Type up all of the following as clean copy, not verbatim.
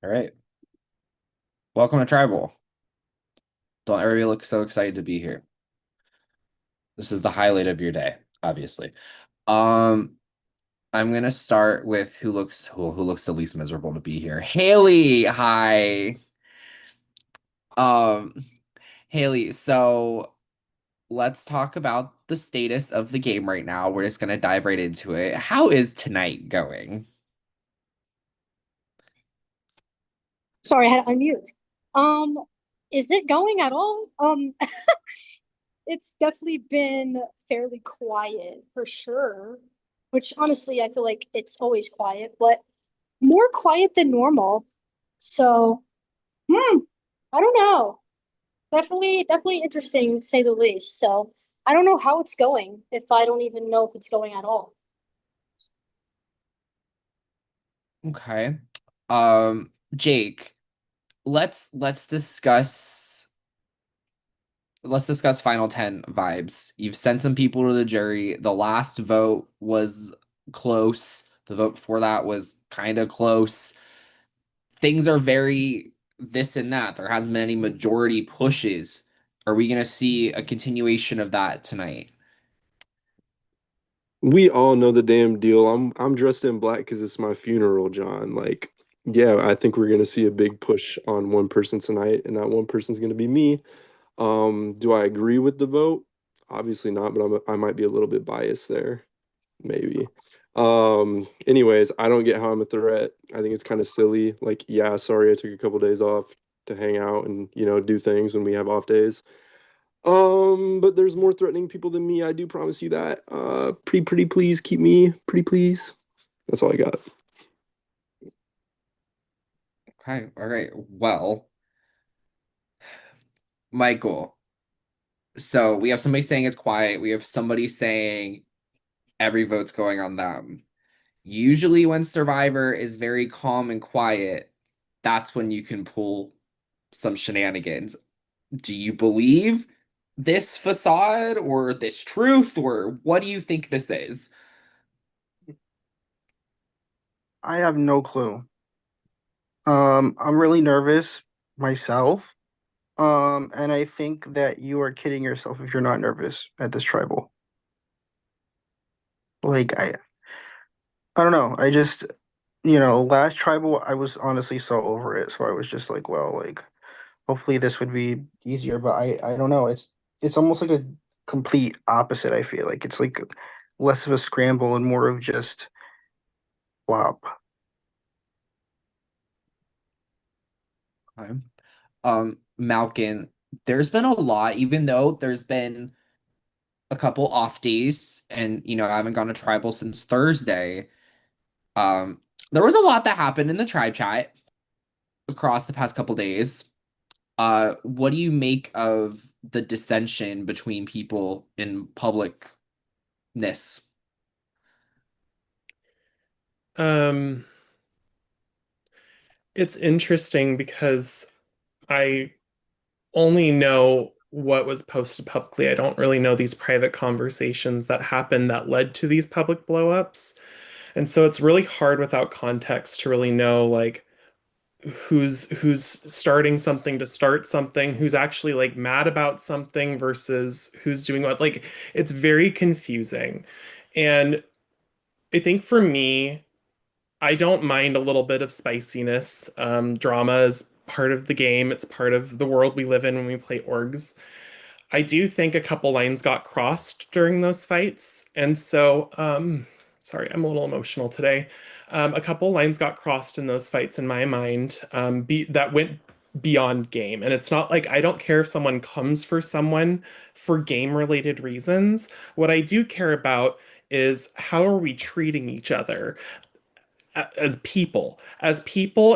All right. Welcome to Tribal. Don't everybody look so excited to be here. This is the highlight of your day, obviously. Um, I'm gonna start with who looks the least miserable to be here. Haley, hi. Um, Haley, so let's talk about the status of the game right now. We're just gonna dive right into it. How is tonight going? Sorry, I had to unmute. Um, is it going at all? It's definitely been fairly quiet for sure, which honestly, I feel like it's always quiet, but more quiet than normal. So, hmm, I don't know. Definitely interesting to say the least. So, I don't know how it's going if I don't even know if it's going at all. Okay. Jake, let's discuss Final 10 vibes. You've sent some people to the jury. The last vote was close. The vote before that was kind of close. Things are very this and that. There hasn't been any majority pushes. Are we going to see a continuation of that tonight? We all know the damn deal. I'm dressed in black because it's my funeral, John. Like, yeah, I think we're gonna see a big push on one person tonight, and that one person's gonna be me. Do I agree with the vote? Obviously not, but I might be a little bit biased there, maybe. Anyways, I don't get how I'm a threat. I think it's kind of silly. Like, yeah, sorry, I took a couple days off to hang out and, do things when we have off days. But there's more threatening people than me. I do promise you that. Pretty please keep me pretty please. That's all I got. Okay, all right. Well, Michael. So we have somebody saying it's quiet. We have somebody saying every vote's going on them. Usually, when Survivor is very calm and quiet, that's when you can pull some shenanigans. Do you believe this facade or this truth, or what do you think this is? I have no clue. I'm really nervous myself. And I think that you are kidding yourself if you're not nervous at this tribal. Like I don't know. Last tribal I was honestly so over it. So I was just like, well, like hopefully this would be easier, but I don't know. It's almost like a complete opposite, I feel like. It's like less of a scramble and more of just flop. Okay. Malkin, there's been a lot, even though there's been a couple off days, and I haven't gone to tribal since Thursday. Um, there was a lot that happened in the tribe chat across the past couple days. What do you make of the dissension between people in publicness? Um, it's interesting because I only know what was posted publicly. I don't really know these private conversations that happened that led to these public blowups. And so it's really hard without context to really know like who's starting something to start something, who's actually like mad about something versus who's doing what. Like it's very confusing. And I think for me, I don't mind a little bit of spiciness. Drama is part of the game. It's part of the world we live in when we play orgs. I do think a couple lines got crossed during those fights. And so, sorry, I'm a little emotional today. A couple lines got crossed in those fights in my mind, that went beyond game. And it's not like I don't care if someone comes for someone for game related reasons. What I do care about is how are we treating each other as people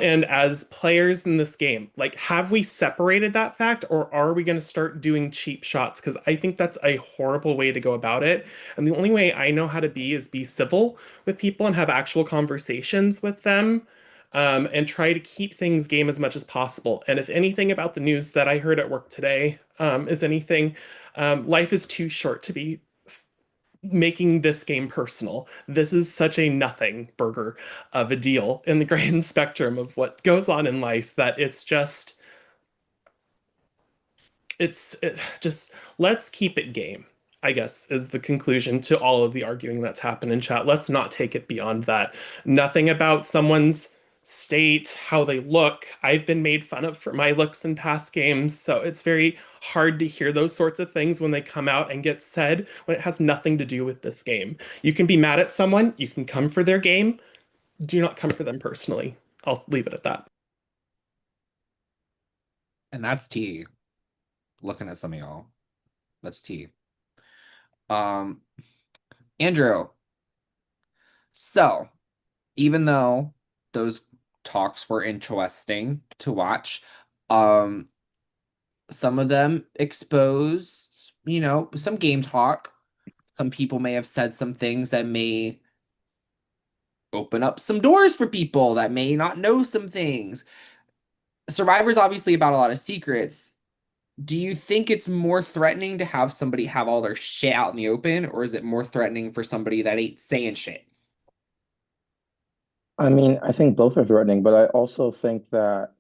and as players in this game. Like, have we separated that fact, or are we going to start doing cheap shots? Because I think that's a horrible way to go about it. And the only way I know how to be is be civil with people and have actual conversations with them. And try to keep things game as much as possible. And if anything about the news that I heard at work today is anything, life is too short to be making this game personal. This is such a nothing burger of a deal in the grand spectrum of what goes on in life that just let's keep it game, I guess, is the conclusion to all of the arguing that's happened in chat. Let's not take it beyond that. Nothing about someone's state, how they look. I've been made fun of for my looks in past games, so it's very hard to hear those sorts of things when they come out and get said when it has nothing to do with this game. You can be mad at someone, you can come for their game, do not come for them personally. I'll leave it at that. And that's T. Looking at some of y'all. That's T. Um, Andrew. So, even though those talks were interesting to watch, um, some of them exposed, some game talk. Some people may have said some things that may open up some doors for people that may not know some things. Survivor's obviously about a lot of secrets. Do you think it's more threatening to have somebody have all their shit out in the open, or is it more threatening for somebody that ain't saying shit? I mean, I think both are threatening, but I also think that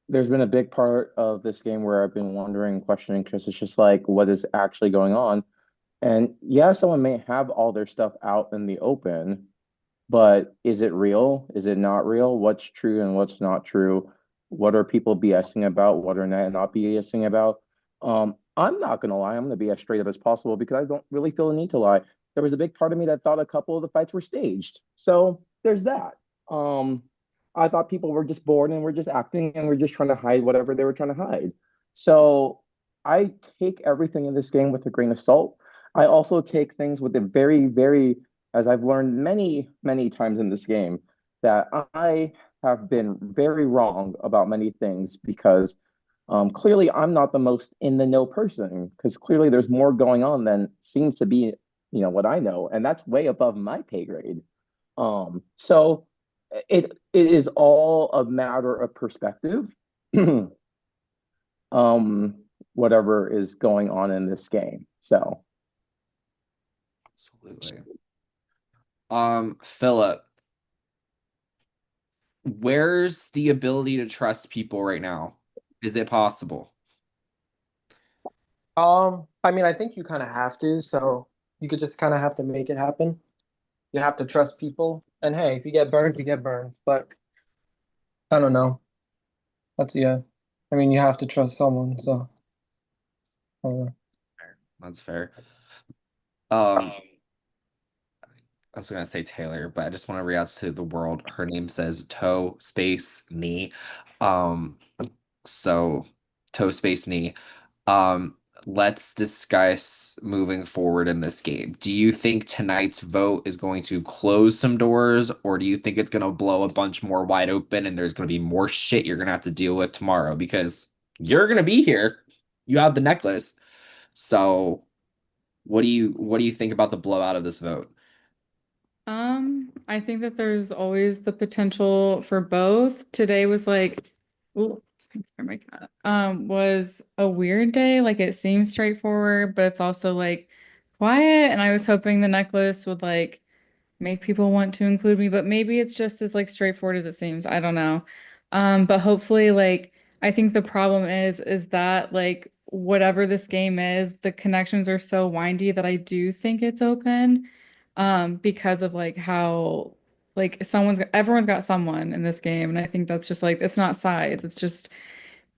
there's been a big part of this game where I've been wondering, questioning, because it's just like, what is actually going on? And yeah, someone may have all their stuff out in the open, but is it real? Is it not real? What's true and what's not true? What are people BSing about? What are not BSing about? I'm not gonna lie, I'm gonna be as straight up as possible because I don't really feel the need to lie. There was a big part of me that thought a couple of the fights were staged. So there's that. Um, I thought people were just bored and were just acting and were just trying to hide whatever they were trying to hide. So I take everything in this game with a grain of salt. I also take things with a very, very, as I've learned many, many times in this game, that I have been very wrong about many things because clearly I'm not the most in the know person because clearly there's more going on than seems to be, what I know, and that's way above my pay grade. So it is all a matter of perspective. um, Whatever is going on in this game. So Absolutely. Philip, where's the ability to trust people right now? Is it possible? I mean, I think you kind of have to, so you could just kind of have to make it happen. You have to trust people, and hey, if you get burned, you get burned. But I don't know. Yeah. I mean, you have to trust someone, so I don't know. That's fair. I was gonna say Taylor, but I just want to read out to the world. Her name says toe space knee. Um, so toe space knee. Um, let's discuss moving forward in this game. Do you think tonight's vote is going to close some doors, or do you think it's gonna blow a bunch more wide open and there's gonna be more shit you're gonna have to deal with tomorrow? Because you're gonna be here. You have the necklace. So what do you think about the blowout of this vote? I think that there's always the potential for both. Today was like, ooh, sorry, my cat. Was a weird day. Like it seems straightforward, but it's also like quiet. And I was hoping the necklace would like make people want to include me, but maybe it's just as like straightforward as it seems. I don't know. But hopefully, like I think the problem is that like whatever this game is, the connections are so windy that I do think it's open. Because of like how like everyone's got someone in this game, and I think that's just like it's not sides, it's just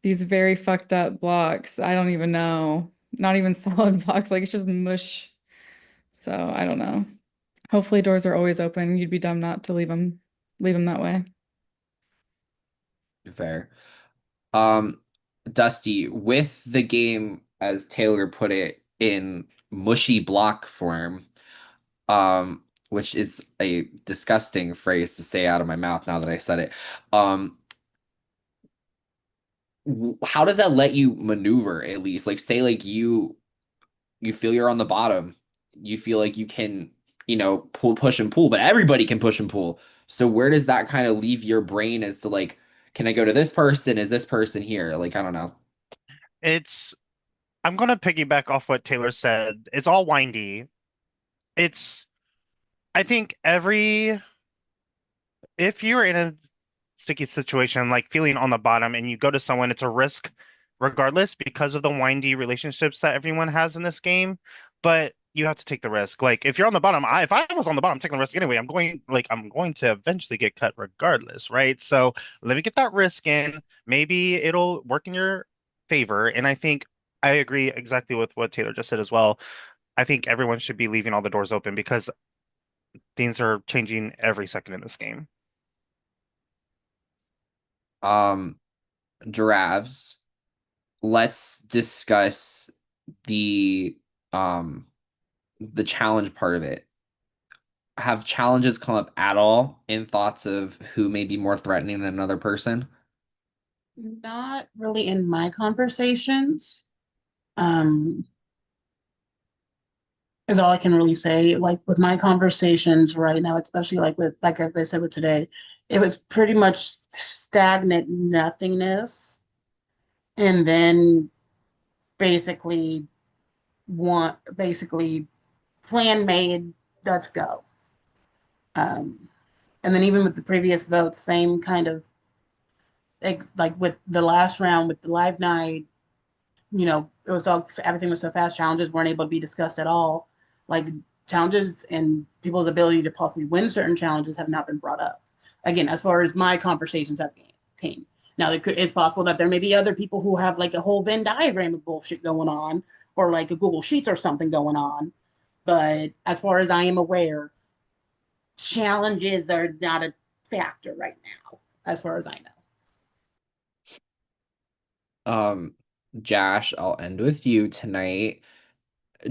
these very fucked up blocks. I don't even know, not even solid blocks, like it's just mush. So I don't know. Hopefully doors are always open. You'd be dumb not to leave them that way. Fair. Um, Dusty, with the game, as Taylor put it, in mushy block form, which is a disgusting phrase to say out of my mouth now that I said it. Um, how does that let you maneuver at least? Like, say, like you feel you're on the bottom, you feel like you can, pull, push and pull, but everybody can push and pull. So where does that kind of leave your brain as to like, can I go to this person? Is this person here? Like, I don't know. It's I'm gonna piggyback off what Taylor said. It's all windy. it's I think if you're in a sticky situation, like feeling on the bottom, and you go to someone, it's a risk regardless because of the windy relationships that everyone has in this game. But you have to take the risk. Like if you're on the bottom, if I was on the bottom, I'm taking the risk anyway. I'm going to eventually get cut regardless, right? So let me get that risk in. Maybe it'll work in your favor. And I think I agree exactly with what Taylor just said as well. I think everyone should be leaving all the doors open because things are changing every second in this game. Um, Giraffes. Let's discuss the um the challenge part of it. Have challenges come up at all in thoughts of who may be more threatening than another person? Not really in my conversations. Um, is all I can really say. Like with my conversations right now, especially like I said with today, it was pretty much stagnant nothingness. And then basically basically plan made, let's go. Um, and then even with the previous votes, same kind of like with the last round with the live night, it was all everything was so fast. Challenges weren't able to be discussed at all. Like challenges and people's ability to possibly win certain challenges have not been brought up. Again, as far as my conversations have came. Now, it's possible that there may be other people who have like a whole Venn diagram of bullshit going on, or like a Google Sheets or something going on. But as far as I am aware, challenges are not a factor right now, as far as I know. Josh, I'll end with you tonight.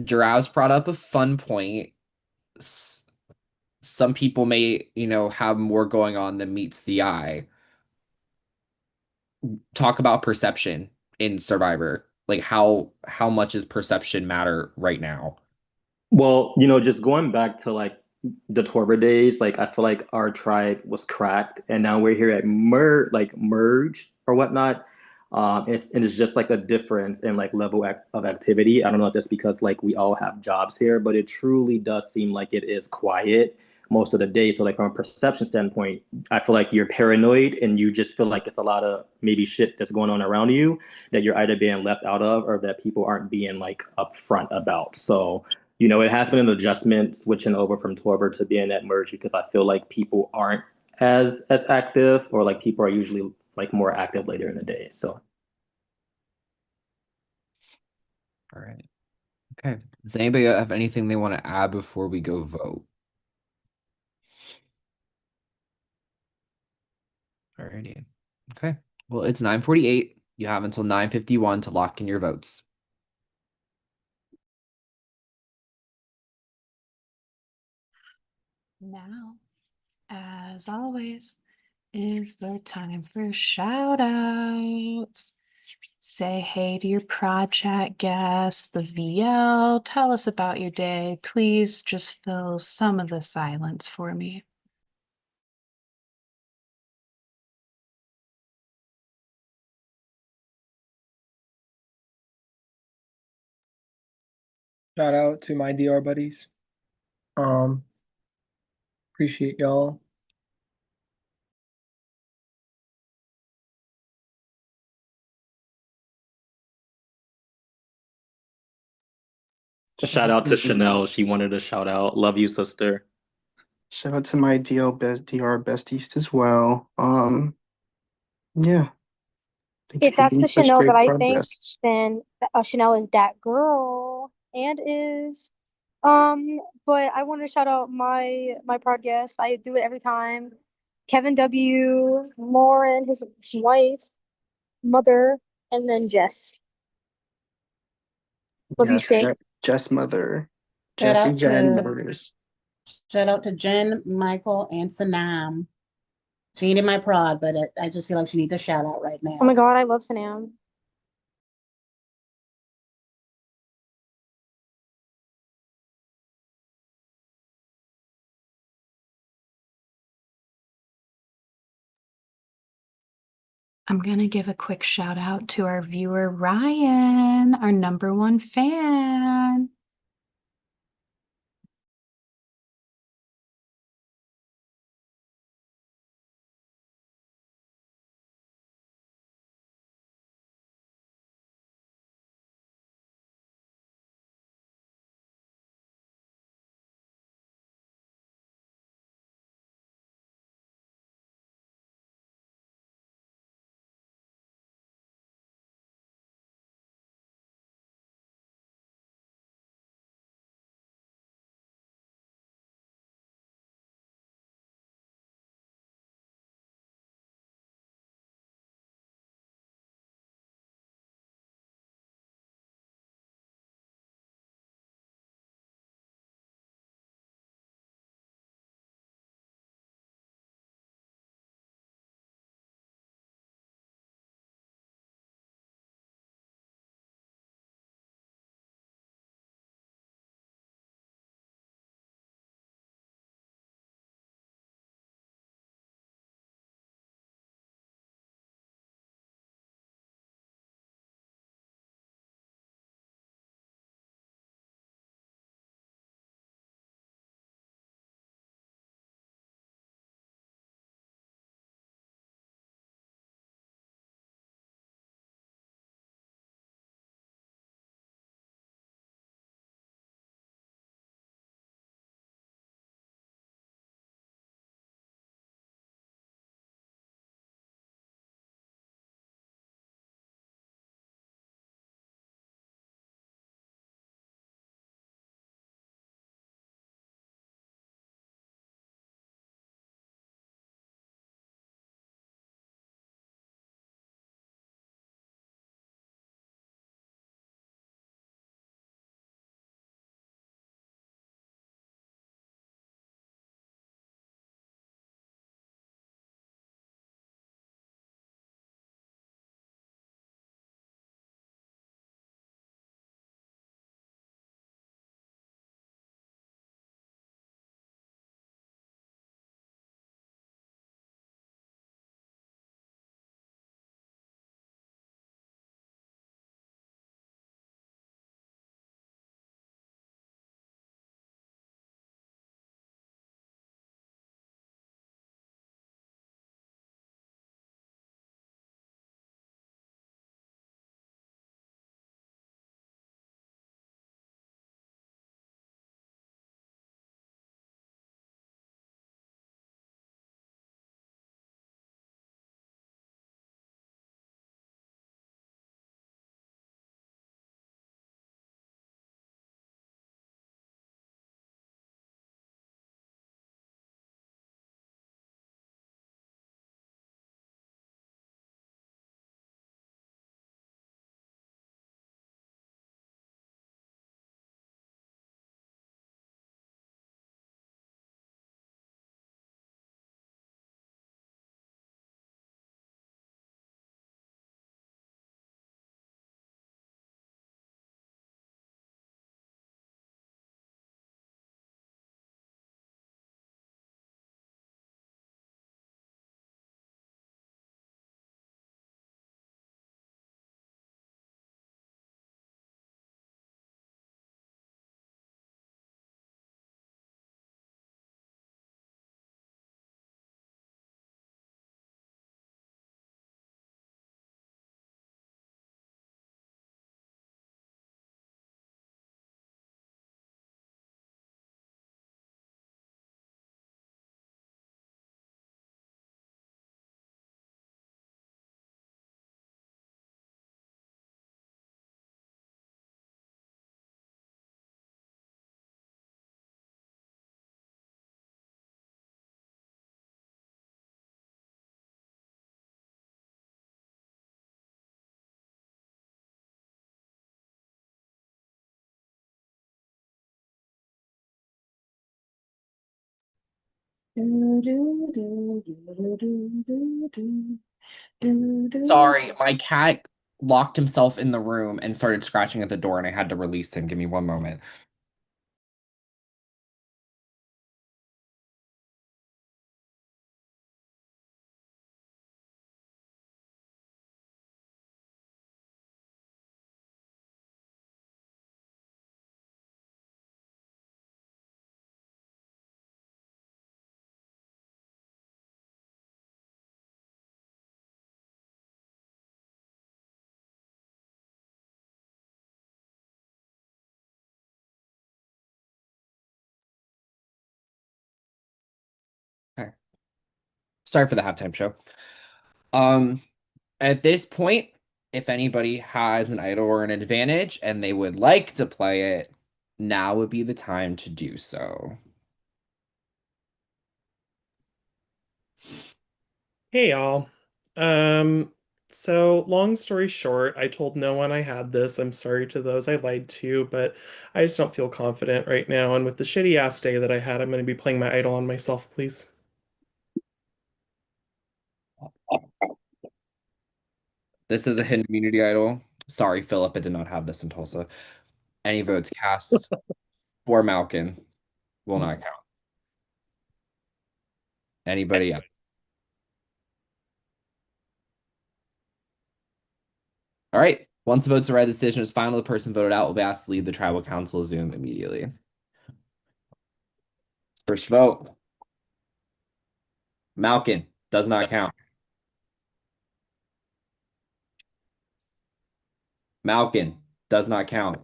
Giraffes brought up a fun point. S- some people may, have more going on than meets the eye. Talk about perception in Survivor. Like how much is perception matter right now? Well, just going back to like the Torba days, like I feel like our tribe was cracked, and now we're here at merge or whatnot. And it's just like a difference in like level of activity. I don't know if that's because like we all have jobs here, but it truly does seem like it is quiet most of the day. So like from a perception standpoint, I feel like you're paranoid and you just feel like it's a lot of maybe shit that's going on around you that you're either being left out of or that people aren't being like upfront about. So it has been an adjustment switching over from Torber to being at Merge because I feel like people aren't as active, or like people are usually like more active later in the day. So All right. Okay. Does anybody have anything they want to add before we go vote? Alrighty. Okay. Well, it's 9:48. You have until 9:51 to lock in your votes. Now, as always, is the time for shout outs. Say hey to your project guests, the VL. Tell us about your day. Please just fill some of the silence for me. Shout out to my DR buddies. Appreciate y'all. a shout out to Chanel. She wanted a shout out. Love you, sister. Shout out to my DR besties as well. Yeah. Thank you If for that's being the such Chanel that great I think, progress. then Chanel is that girl and is but I want to shout out my podcast. I do it every time. Kevin W, Lauren, his wife, mother, and then Jess. What do you Yes, think? Jess Mother. Shout Jesse out Jen to Murders. shout out to Jen, Michael, and Sanam. She ain't in my prod, but I just feel like she needs a shout out right Oh my now. God, I love Sanam. I'm going to give a quick shout out to our viewer, Ryan, our #1 fan. Sorry, my cat locked himself in the room and started scratching at the door, and I had to release him. Give me one moment. Okay. Sorry for the halftime show. Um, at this point, if anybody has an idol or an advantage and they would like to play it, now would be the time to do so. Hey y'all. So long story short, I told no one I had this. I'm sorry to those I lied to, but I just don't feel confident right now. And with the shitty ass day that I had, I'm gonna be playing my idol on myself, please. This is a hidden immunity idol. Sorry, Philip, I did not have this in Tulsa. Any votes cast for Malkin will not count. Anybody else? All right. Once the votes are read, the decision is final. The person voted out will be asked to leave the tribal council Zoom immediately. First vote. Malkin does not count. Malkin does not count.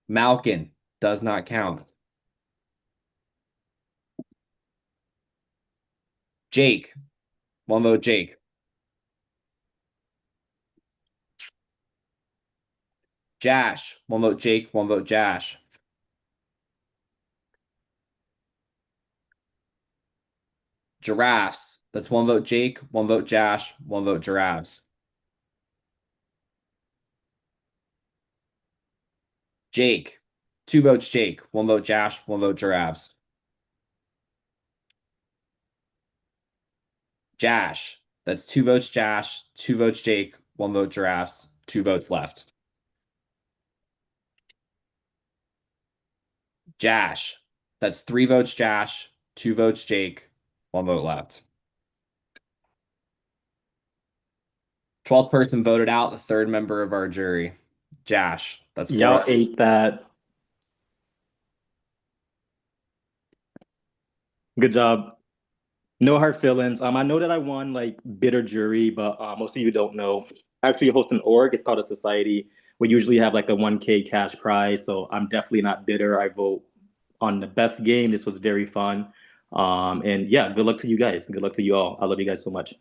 Malkin does not count. Jake. One vote, Jake. Jash. One vote, Jake. One vote, Jash. Giraffes. That's one vote, Jake. One vote, Jash. One vote, Giraffes. Jake. Two votes, Jake. One vote, Jash. One vote, Giraffes. Jash. That's two votes, Jash. Two votes, Jake. One vote, Giraffes. Two votes left. Jash. That's three votes, Jash. Two votes, Jake. One vote left. 12th person voted out, the third member of our jury. Jash. That's four. Y'all ate that. Good job. No hard feelings. I know that I won like bitter jury, but most of you don't know. I actually host an org. It's called a society. We usually have like a 1K cash prize. So I'm definitely not bitter. I vote on the best game. This was very fun. And yeah, good luck to you guys. Good luck to you all. I love you guys so much.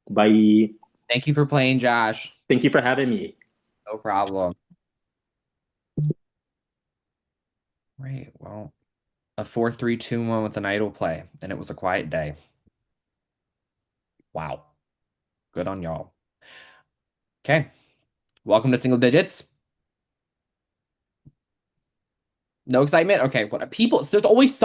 Bye. Thank you for playing, Josh. Thank you for having me. No problem. Right. Well, a 4-3-2-1 with an idle play, and it was a quiet day. Wow. Good on y'all. Okay. Welcome to single digits. No excitement? Okay. What people, there's always some